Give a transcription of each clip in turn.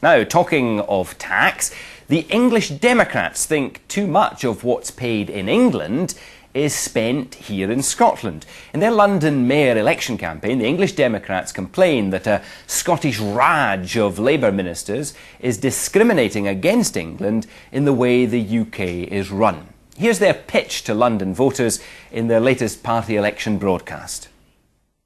Now, talking of tax, the English Democrats think too much of what's paid in England is spent here in Scotland. In their London mayor election campaign, the English Democrats complain that a Scottish Raj of Labour ministers is discriminating against England in the way the UK is run. Here's their pitch to London voters in their latest party election broadcast.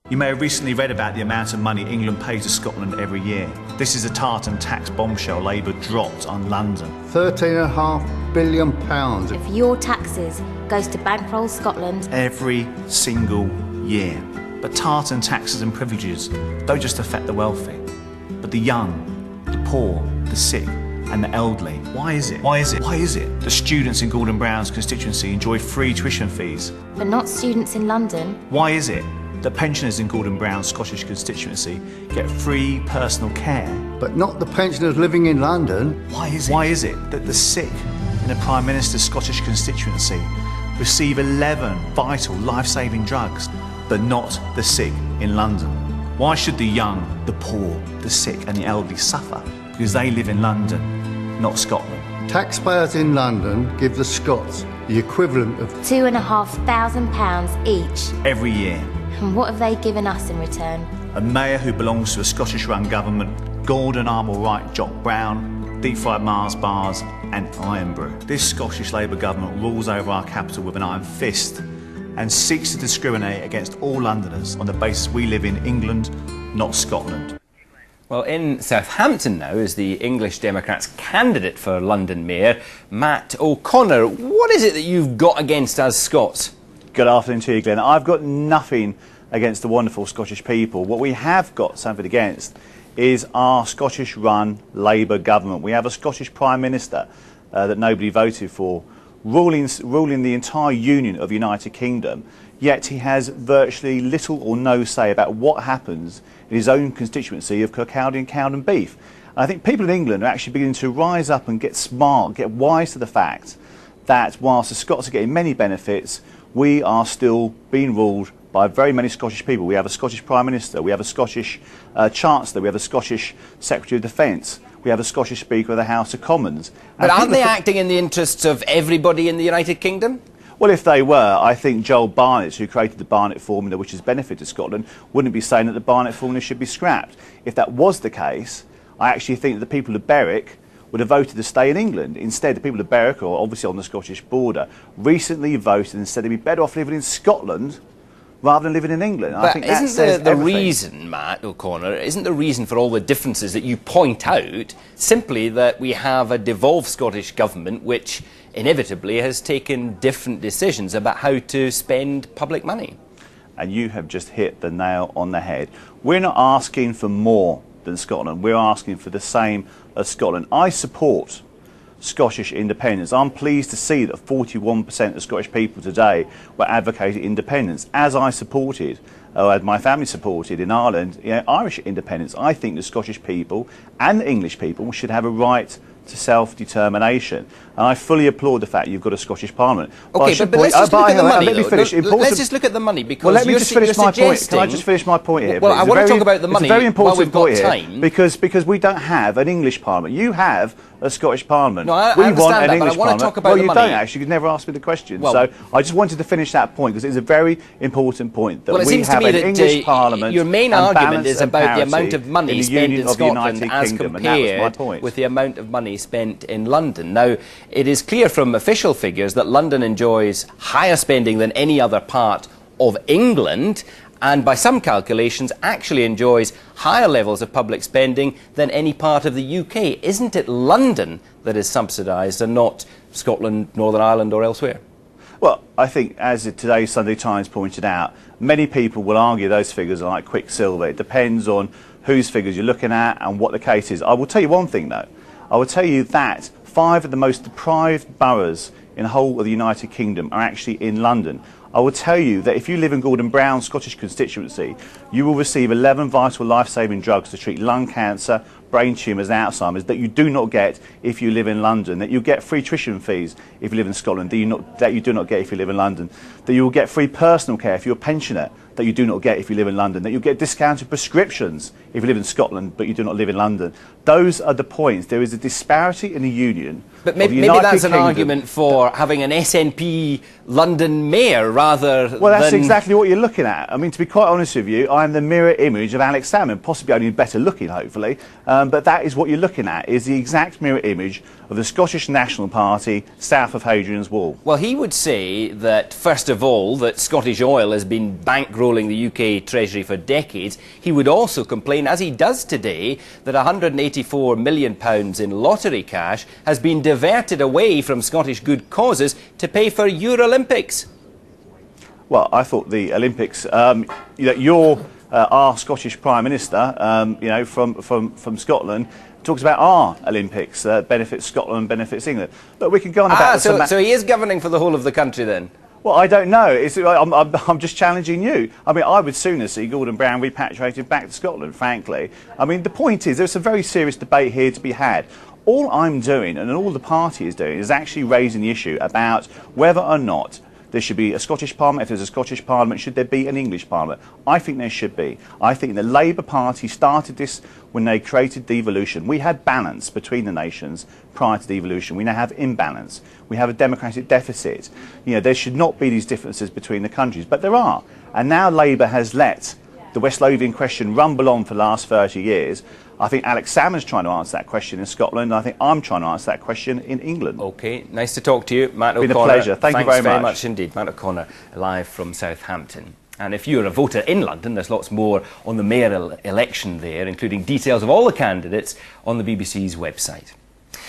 You may have recently read about the amount of money England pays to Scotland every year. This is a tartan tax bombshell Labour dropped on London. £13.5 billion. If your taxes goes to bankroll Scotland Every single year. But tartan taxes and privileges don't just affect the wealthy, but the young, the poor, the sick and the elderly. Why is it? Why is it? Why is it the students in Gordon Brown's constituency enjoy free tuition fees? but not students in London. Why is it that pensioners in Gordon Brown's Scottish constituency get free personal care? But not the pensioners living in London. Why is it that the sick in the Prime Minister's Scottish constituency receive 11 vital life-saving drugs, but not the sick in London? Why should the young, the poor, the sick and the elderly suffer because they live in London, not Scotland? Taxpayers in London give the Scots the equivalent of £2,500 each. Every year. And what have they given us in return? A mayor who belongs to a Scottish-run government, Gordon Armour-Wright Jock Brown, deep-fried Mars bars and iron brew. This Scottish Labour government rules over our capital with an iron fist and seeks to discriminate against all Londoners on the basis we live in England, not Scotland. Well, in Southampton now is the English Democrats' candidate for London Mayor, Matt O'Connor. What is it that you've got against us Scots? Good afternoon to you, Glenn. I've got nothing against the wonderful Scottish people. What we have got something against is our Scottish-run Labour government. We have a Scottish Prime Minister that nobody voted for, ruling the entire Union of the United Kingdom, yet he has virtually little or no say about what happens in his own constituency of Kirkcaldy and Cowden Beef. And I think people in England are actually beginning to rise up and get smart, get wise to the fact that whilst the Scots are getting many benefits, we are still being ruled by very many Scottish people. We have a Scottish Prime Minister, we have a Scottish Chancellor, we have a Scottish Secretary of Defence, we have a Scottish Speaker of the House of Commons. But aren't they acting in the interests of everybody in the United Kingdom? Well, if they were, I think Joel Barnett, who created the Barnett Formula, which has benefited Scotland, wouldn't be saying that the Barnett Formula should be scrapped. If that was the case, I actually think that the people of Berwick would have voted to stay in England. Instead, the people of Berwick, or obviously on the Scottish border, recently voted and said they'd be better off living in Scotland rather than living in England. But I think that isn't the reason, Matt O'Connor, isn't the reason for all the differences that you point out simply that we have a devolved Scottish government which inevitably has taken different decisions about how to spend public money? And you have just hit the nail on the head. We're not asking for more than Scotland. We're asking for the same as Scotland. I support Scottish independence. I'm pleased to see that 41% of Scottish people today were advocating independence, as I supported, or as my family supported in Ireland, Irish independence. I think the Scottish people and the English people should have a right to self-determination. And I fully applaud the fact you've got a Scottish Parliament. Okay, but let's just look at the money. Let me finish. Let's just look at the money, because well, let me just finish my point. Can I just finish my point here? Well, I want to talk about the money. It's a very important while we've got point time. here, because we don't have an English Parliament. You have a Scottish Parliament. No, I we understand want an that, English but I want to talk about well, the money. you don't actually. You never asked me the question. Well, so I just wanted to finish that point because it's a very important point that well, it we seems have to me an that English Parliament. your main and argument is balance about the and amount of money in the spent Union in of the Scotland United as Kingdom, and that was my compared point. with the amount of money spent in London. Now, it is clear from official figures that London enjoys higher spending than any other part of England, and by some calculations actually enjoys higher levels of public spending than any part of the UK. Isn't it London that is subsidised and not Scotland, Northern Ireland or elsewhere? Well, I think, as today's Sunday Times pointed out, many people will argue those figures are like quicksilver. It depends on whose figures you're looking at and what the case is. I will tell you one thing, though. I will tell you that 5 of the most deprived boroughs in the whole of the United Kingdom are actually in London. I will tell you that if you live in Gordon Brown's Scottish constituency, you will receive 11 vital life-saving drugs to treat lung cancer, brain tumours and Alzheimer's that you do not get if you live in London, that you get free tuition fees if you live in Scotland, that you do not get if you live in London, that you will get free personal care if you're a pensioner, that you do not get if you live in London, that you get discounted prescriptions if you live in Scotland but you do not live in London. Those are the points. There is a disparity in the union. But maybe that's an argument for having an SNP London mayor rather than... Well, that's exactly what you're looking at. I mean, to be quite honest with you, I am the mirror image of Alex Salmond, possibly only better looking, hopefully. But that is what you're looking at, is the exact mirror image of the Scottish National Party south of Hadrian's Wall. Well, he would say that, first of all, that Scottish Oil has been bankrolling the UK Treasury for decades. He would also complain, as he does today, that £184 million in lottery cash has been diverted away from Scottish good causes to pay for Olympics. Well, I thought the Olympics, our Scottish Prime Minister, from Scotland, talks about our Olympics, benefits Scotland, benefits England. But we can go on about... So he is governing for the whole of the country then? Well, I don't know. I'm just challenging you. I mean, I would sooner see Gordon Brown repatriated back to Scotland, frankly. I mean, the point is, there's a very serious debate here to be had. All I'm doing, and all the party is doing, is actually raising the issue about whether or not there should be a Scottish Parliament. If there's a Scottish Parliament, should there be an English Parliament? I think there should be. I think the Labour Party started this when they created devolution. We had balance between the nations prior to devolution. We now have imbalance. We have a democratic deficit. You know, there should not be these differences between the countries, but there are. And now Labour has let the West Lothian question rumble on for the last 30 years. I think Alex Salmond's trying to answer that question in Scotland, and I think I'm trying to answer that question in England. OK, nice to talk to you, Matt O'Connor. It's been a pleasure. Thank you very much. Thanks very much indeed. Matt O'Connor, live from Southampton. And if you're a voter in London, there's lots more on the mayoral election there, including details of all the candidates on the BBC's website.